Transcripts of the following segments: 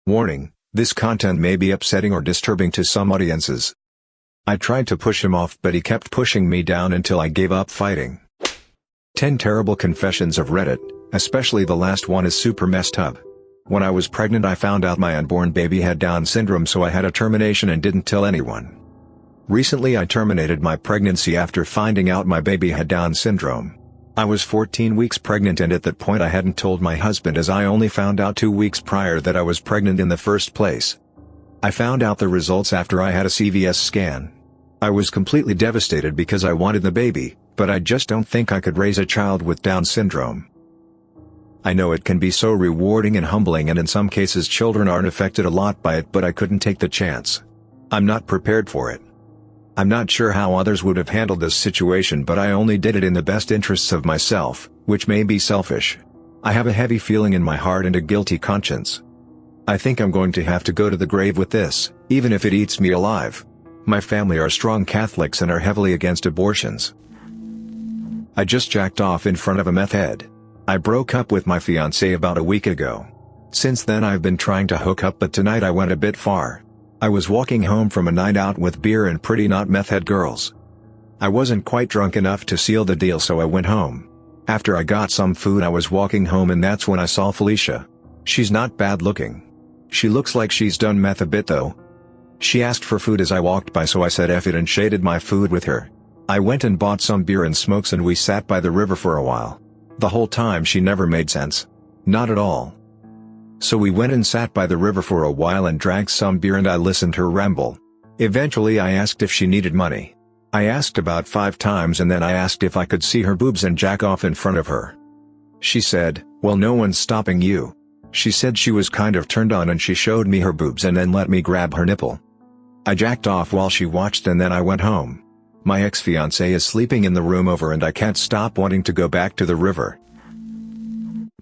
Warning, this content may be upsetting or disturbing to some audiences. I tried to push him off but he kept pushing me down until I gave up fighting. 10 terrible confessions of Reddit, especially the last one is super messed up. When I was pregnant I found out my unborn baby had Down syndrome, so I had a termination and didn't tell anyone. Recently I terminated my pregnancy after finding out my baby had Down syndrome. I was 14 weeks pregnant and at that point I hadn't told my husband, as I only found out 2 weeks prior that I was pregnant in the first place. I found out the results after I had a CVS scan. I was completely devastated because I wanted the baby, but I just don't think I could raise a child with Down syndrome. I know it can be so rewarding and humbling, and in some cases children aren't affected a lot by it, but I couldn't take the chance. I'm not prepared for it. I'm not sure how others would have handled this situation, but I only did it in the best interests of myself, which may be selfish. I have a heavy feeling in my heart and a guilty conscience. I think I'm going to have to go to the grave with this, even if it eats me alive. My family are strong Catholics and are heavily against abortions. I just jacked off in front of a meth head. I broke up with my fiancée about a week ago. Since then I've been trying to hook up, but tonight I went a bit far. I was walking home from a night out with beer and pretty not meth head girls. I wasn't quite drunk enough to seal the deal, so I went home. After I got some food I was walking home and that's when I saw Felicia. She's not bad looking. She looks like she's done meth a bit though. She asked for food as I walked by, so I said F it and shaded my food with her. I went and bought some beer and smokes and we sat by the river for a while. The whole time she never made sense. Not at all. So we went and sat by the river for a while and drank some beer and I listened her ramble. Eventually I asked if she needed money. I asked about 5 times and then I asked if I could see her boobs and jack off in front of her. She said, "Well, no one's stopping you." She said she was kind of turned on and she showed me her boobs and then let me grab her nipple. I jacked off while she watched and then I went home. My ex-fiancée is sleeping in the room over and I can't stop wanting to go back to the river.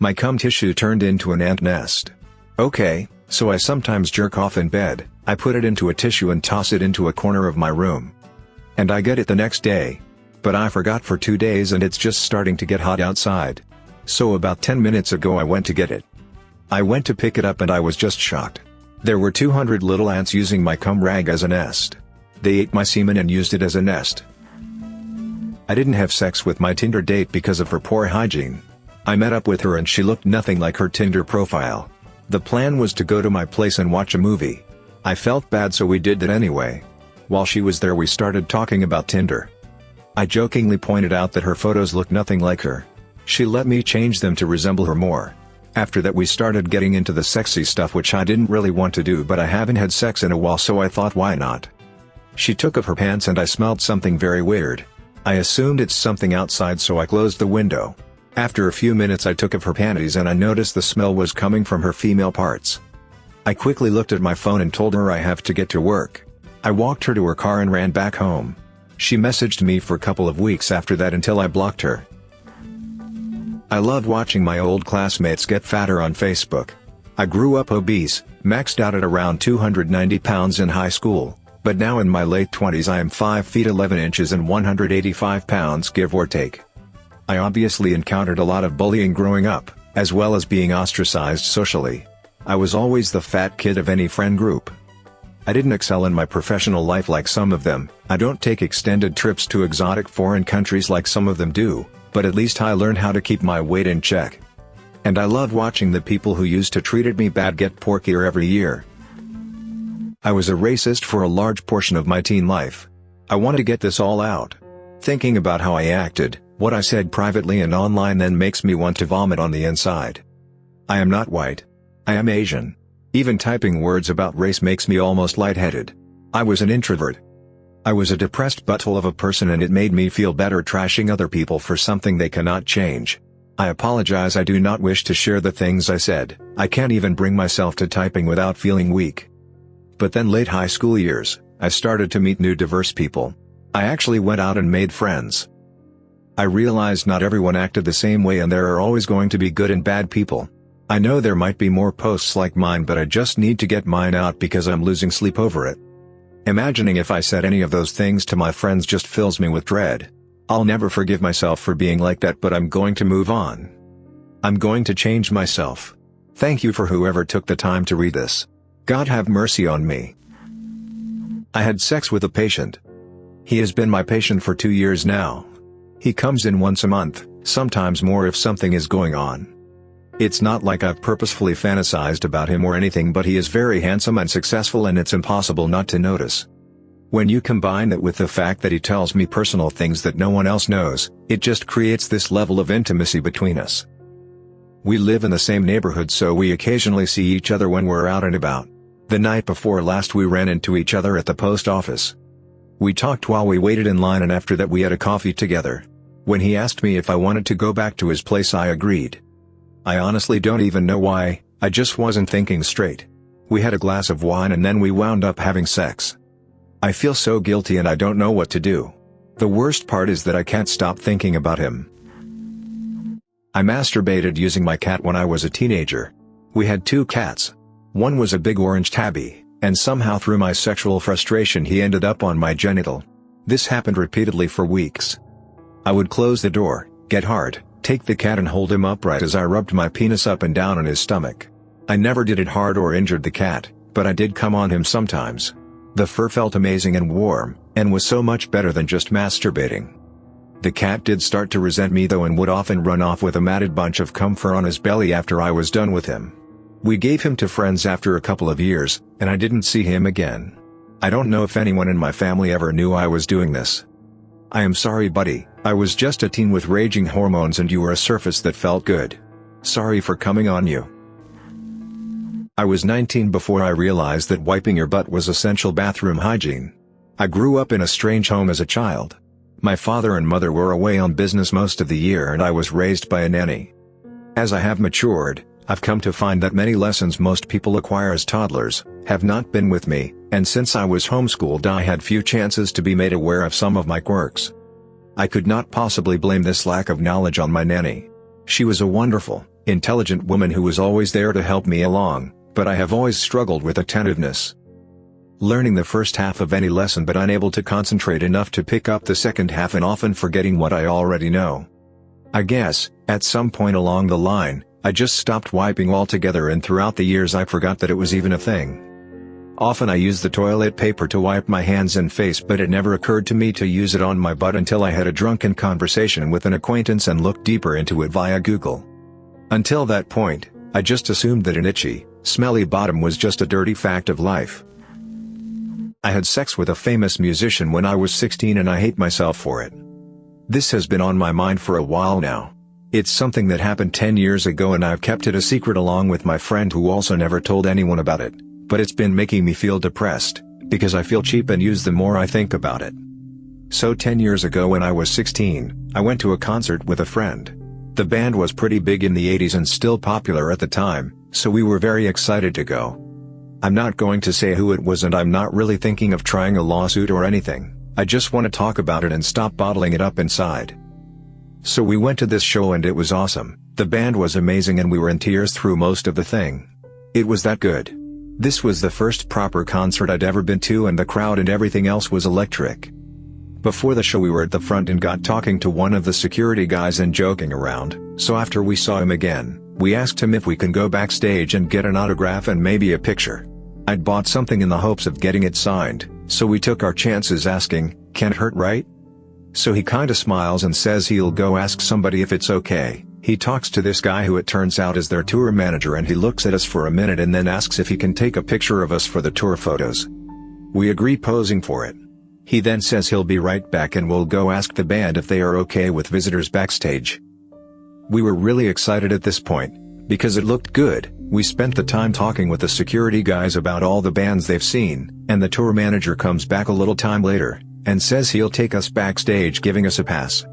My cum tissue turned into an ant nest. Okay, so I sometimes jerk off in bed, I put it into a tissue and toss it into a corner of my room. And I get it the next day. But I forgot for 2 days and it's just starting to get hot outside. So about 10 minutes ago I went to get it. I went to pick it up and I was just shocked. There were 200 little ants using my cum rag as a nest. They ate my semen and used it as a nest. I didn't have sex with my Tinder date because of her poor hygiene. I met up with her and she looked nothing like her Tinder profile. The plan was to go to my place and watch a movie. I felt bad, so we did that anyway. While she was there we started talking about Tinder. I jokingly pointed out that her photos looked nothing like her. She let me change them to resemble her more. After that we started getting into the sexy stuff, which I didn't really want to do, but I haven't had sex in a while, so I thought why not. She took off her pants and I smelled something very weird. I assumed it's something outside, so I closed the window. After a few minutes I took off her panties and I noticed the smell was coming from her female parts. I quickly looked at my phone and told her I have to get to work. I walked her to her car and ran back home. She messaged me for a couple of weeks after that until I blocked her. I love watching my old classmates get fatter on Facebook. I grew up obese, maxed out at around 290 pounds in high school. But now in my late 20s I am 5 feet 11 inches and 185 pounds give or take. I obviously encountered a lot of bullying growing up, as well as being ostracized socially. I was always the fat kid of any friend group. I didn't excel in my professional life like some of them, I don't take extended trips to exotic foreign countries like some of them do, but at least I learned how to keep my weight in check. And I love watching the people who used to treated me bad get porkier every year. I was a racist for a large portion of my teen life. I want to get this all out. Thinking about how I acted, what I said privately and online then makes me want to vomit on the inside. I am not white. I am Asian. Even typing words about race makes me almost lightheaded. I was an introvert. I was a depressed butthole of a person and it made me feel better trashing other people for something they cannot change. I apologize, I do not wish to share the things I said. I can't even bring myself to typing without feeling weak. But then late high school years, I started to meet new diverse people. I actually went out and made friends. I realized not everyone acted the same way and there are always going to be good and bad people. I know there might be more posts like mine, but I just need to get mine out because I'm losing sleep over it. Imagining if I said any of those things to my friends just fills me with dread. I'll never forgive myself for being like that, but I'm going to move on. I'm going to change myself. Thank you for whoever took the time to read this. God have mercy on me. I had sex with a patient. He has been my patient for 2 years now. He comes in once a month, sometimes more if something is going on. It's not like I've purposefully fantasized about him or anything, but he is very handsome and successful and it's impossible not to notice. When you combine that with the fact that he tells me personal things that no one else knows, it just creates this level of intimacy between us. We live in the same neighborhood, so we occasionally see each other when we're out and about. The night before last we ran into each other at the post office. We talked while we waited in line, and after that we had a coffee together. When he asked me if I wanted to go back to his place, I agreed. I honestly don't even know why, I just wasn't thinking straight. We had a glass of wine and then we wound up having sex. I feel so guilty and I don't know what to do. The worst part is that I can't stop thinking about him. I masturbated using my cat when I was a teenager. We had 2 cats. One was a big orange tabby, and somehow through my sexual frustration he ended up on my genital. This happened repeatedly for weeks. I would close the door, get hard, take the cat and hold him upright as I rubbed my penis up and down on his stomach. I never did it hard or injured the cat, but I did come on him sometimes. The fur felt amazing and warm, and was so much better than just masturbating. The cat did start to resent me though and would often run off with a matted bunch of cum fur on his belly after I was done with him. We gave him to friends after a couple of years, and I didn't see him again. I don't know if anyone in my family ever knew I was doing this. I am sorry, buddy, I was just a teen with raging hormones and you were a surface that felt good. Sorry for coming on you. I was 19 before I realized that wiping your butt was essential bathroom hygiene. I grew up in a strange home as a child. My father and mother were away on business most of the year and I was raised by a nanny. As I have matured, I've come to find that many lessons most people acquire as toddlers have not been with me, and since I was homeschooled I had few chances to be made aware of some of my quirks. I could not possibly blame this lack of knowledge on my nanny. She was a wonderful, intelligent woman who was always there to help me along, but I have always struggled with attentiveness. Learning the first half of any lesson but unable to concentrate enough to pick up the second half and often forgetting what I already know. I guess, at some point along the line, I just stopped wiping altogether, and throughout the years I forgot that it was even a thing. Often I use the toilet paper to wipe my hands and face, but it never occurred to me to use it on my butt until I had a drunken conversation with an acquaintance and looked deeper into it via Google. Until that point, I just assumed that an itchy, smelly bottom was just a dirty fact of life. I had sex with a famous musician when I was 16 and I hate myself for it. This has been on my mind for a while now. It's something that happened 10 years ago and I've kept it a secret along with my friend who also never told anyone about it, but it's been making me feel depressed, because I feel cheap and used the more I think about it. So 10 years ago when I was 16, I went to a concert with a friend. The band was pretty big in the 80s and still popular at the time, so we were very excited to go. I'm not going to say who it was and I'm not really thinking of trying a lawsuit or anything, I just want to talk about it and stop bottling it up inside. So we went to this show and it was awesome, the band was amazing and we were in tears through most of the thing. It was that good. This was the first proper concert I'd ever been to and the crowd and everything else was electric. Before the show we were at the front and got talking to one of the security guys and joking around, so after we saw him again, we asked him if we can go backstage and get an autograph and maybe a picture. I'd bought something in the hopes of getting it signed, so we took our chances asking, "Can't hurt, right?" So he kinda smiles and says he'll go ask somebody if it's okay. He talks to this guy who it turns out is their tour manager and he looks at us for a minute and then asks if he can take a picture of us for the tour photos. We agree posing for it. He then says he'll be right back and we'll go ask the band if they are okay with visitors backstage. We were really excited at this point, because it looked good. We spent the time talking with the security guys about all the bands they've seen, and the tour manager comes back a little time later, and says he'll take us backstage giving us a pass.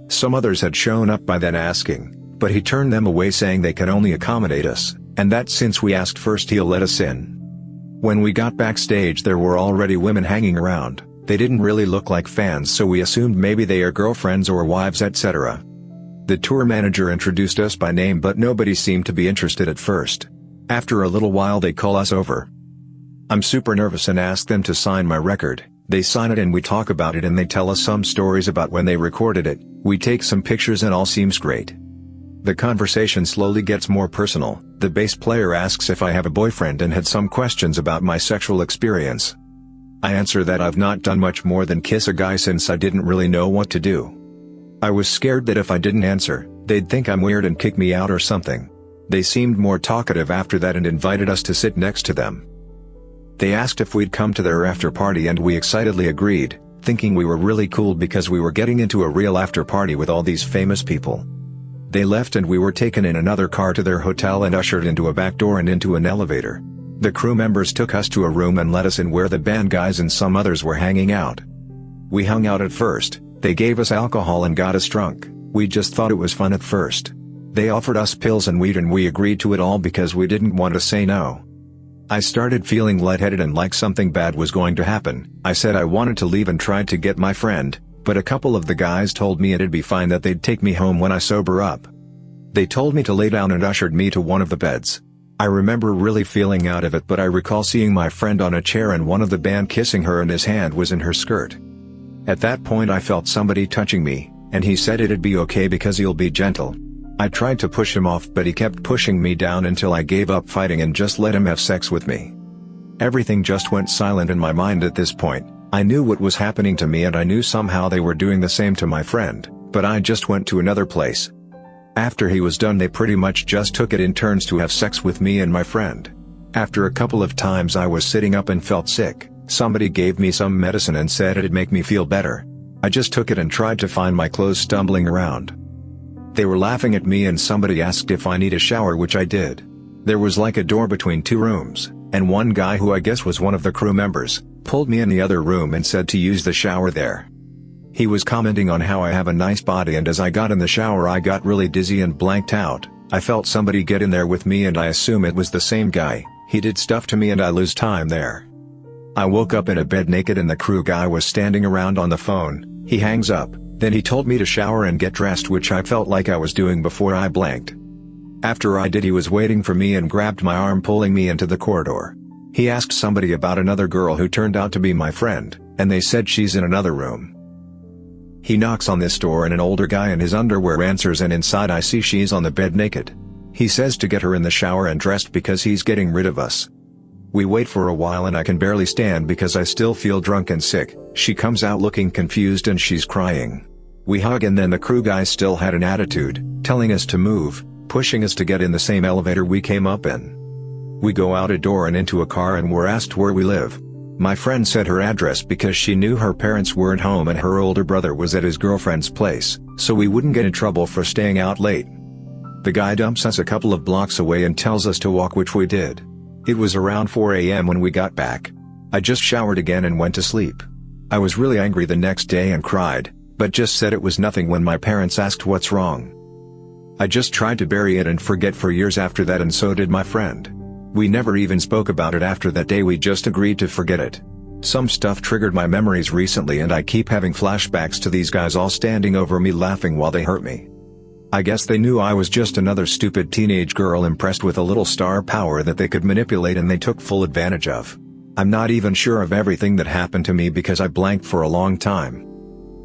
Some others had shown up by then asking, but he turned them away saying they could only accommodate us, and that since we asked first he'll let us in. When we got backstage there were already women hanging around, they didn't really look like fans so we assumed maybe they are girlfriends or wives etc. The tour manager introduced us by name but nobody seemed to be interested at first. After a little while they call us over. I'm super nervous and ask them to sign my record. They sign it and we talk about it and they tell us some stories about when they recorded it, we take some pictures and all seems great. The conversation slowly gets more personal. The bass player asks if I have a boyfriend and had some questions about my sexual experience. I answer that I've not done much more than kiss a guy since I didn't really know what to do. I was scared that if I didn't answer, they'd think I'm weird and kick me out or something. They seemed more talkative after that and invited us to sit next to them. They asked if we'd come to their after party and we excitedly agreed, thinking we were really cool because we were getting into a real after party with all these famous people. They left and we were taken in another car to their hotel and ushered into a back door and into an elevator. The crew members took us to a room and let us in where the band guys and some others were hanging out. We hung out at first, they gave us alcohol and got us drunk. We just thought it was fun at first. They offered us pills and weed and we agreed to it all because we didn't want to say no. I started feeling lightheaded and like something bad was going to happen. I said I wanted to leave and tried to get my friend, but a couple of the guys told me it'd be fine, that they'd take me home when I sober up. They told me to lay down and ushered me to one of the beds. I remember really feeling out of it, but I recall seeing my friend on a chair and one of the band kissing her and his hand was in her skirt. At that point I felt somebody touching me, and he said it'd be okay because he'll be gentle. I tried to push him off but he kept pushing me down until I gave up fighting and just let him have sex with me. Everything just went silent in my mind at this point. I knew what was happening to me and I knew somehow they were doing the same to my friend, but I just went to another place. After he was done they pretty much just took it in turns to have sex with me and my friend. After a couple of times I was sitting up and felt sick. Somebody gave me some medicine and said it'd make me feel better. I just took it and tried to find my clothes stumbling around. They were laughing at me and somebody asked if I need a shower, which I did. There was like a door between two rooms, and one guy, who I guess was one of the crew members, pulled me in the other room and said to use the shower there. He was commenting on how I have a nice body, and as I got in the shower I got really dizzy and blanked out. I felt somebody get in there with me and I assume it was the same guy. He did stuff to me and I lose time there. I woke up in a bed naked and the crew guy was standing around on the phone. He hangs up, then he told me to shower and get dressed, which I felt like I was doing before I blanked. After I did, he was waiting for me and grabbed my arm, pulling me into the corridor. He asked somebody about another girl who turned out to be my friend, and they said she's in another room. He knocks on this door and an older guy in his underwear answers, and inside I see she's on the bed naked. He says to get her in the shower and dressed because he's getting rid of us. We wait for a while and I can barely stand because I still feel drunk and sick. She comes out looking confused and she's crying. We hug and then the crew guy still had an attitude, telling us to move, pushing us to get in the same elevator we came up in. We go out a door and into a car and we're asked where we live. My friend said her address because she knew her parents weren't home and her older brother was at his girlfriend's place, so we wouldn't get in trouble for staying out late. The guy dumps us a couple of blocks away and tells us to walk, which we did. It was around 4 a.m. when we got back. I just showered again and went to sleep. I was really angry the next day and cried, but just said it was nothing when my parents asked what's wrong. I just tried to bury it and forget for years after that, and so did my friend. We never even spoke about it after that day, we just agreed to forget it. Some stuff triggered my memories recently and I keep having flashbacks to these guys all standing over me laughing while they hurt me. I guess they knew I was just another stupid teenage girl impressed with a little star power that they could manipulate, and they took full advantage of. I'm not even sure of everything that happened to me because I blanked for a long time.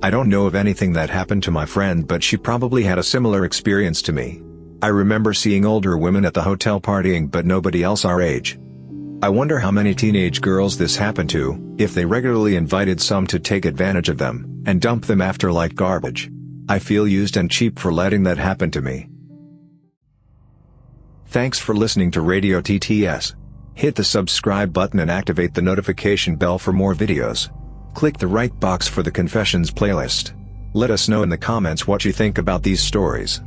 I don't know of anything that happened to my friend, but she probably had a similar experience to me. I remember seeing older women at the hotel partying, but nobody else our age. I wonder how many teenage girls this happened to, if they regularly invited some to take advantage of them, and dump them after like garbage. I feel used and cheap for letting that happen to me. Thanks for listening to Radio TTS. Hit the subscribe button and activate the notification bell for more videos. Click the right box for the Confessions playlist. Let us know in the comments what you think about these stories.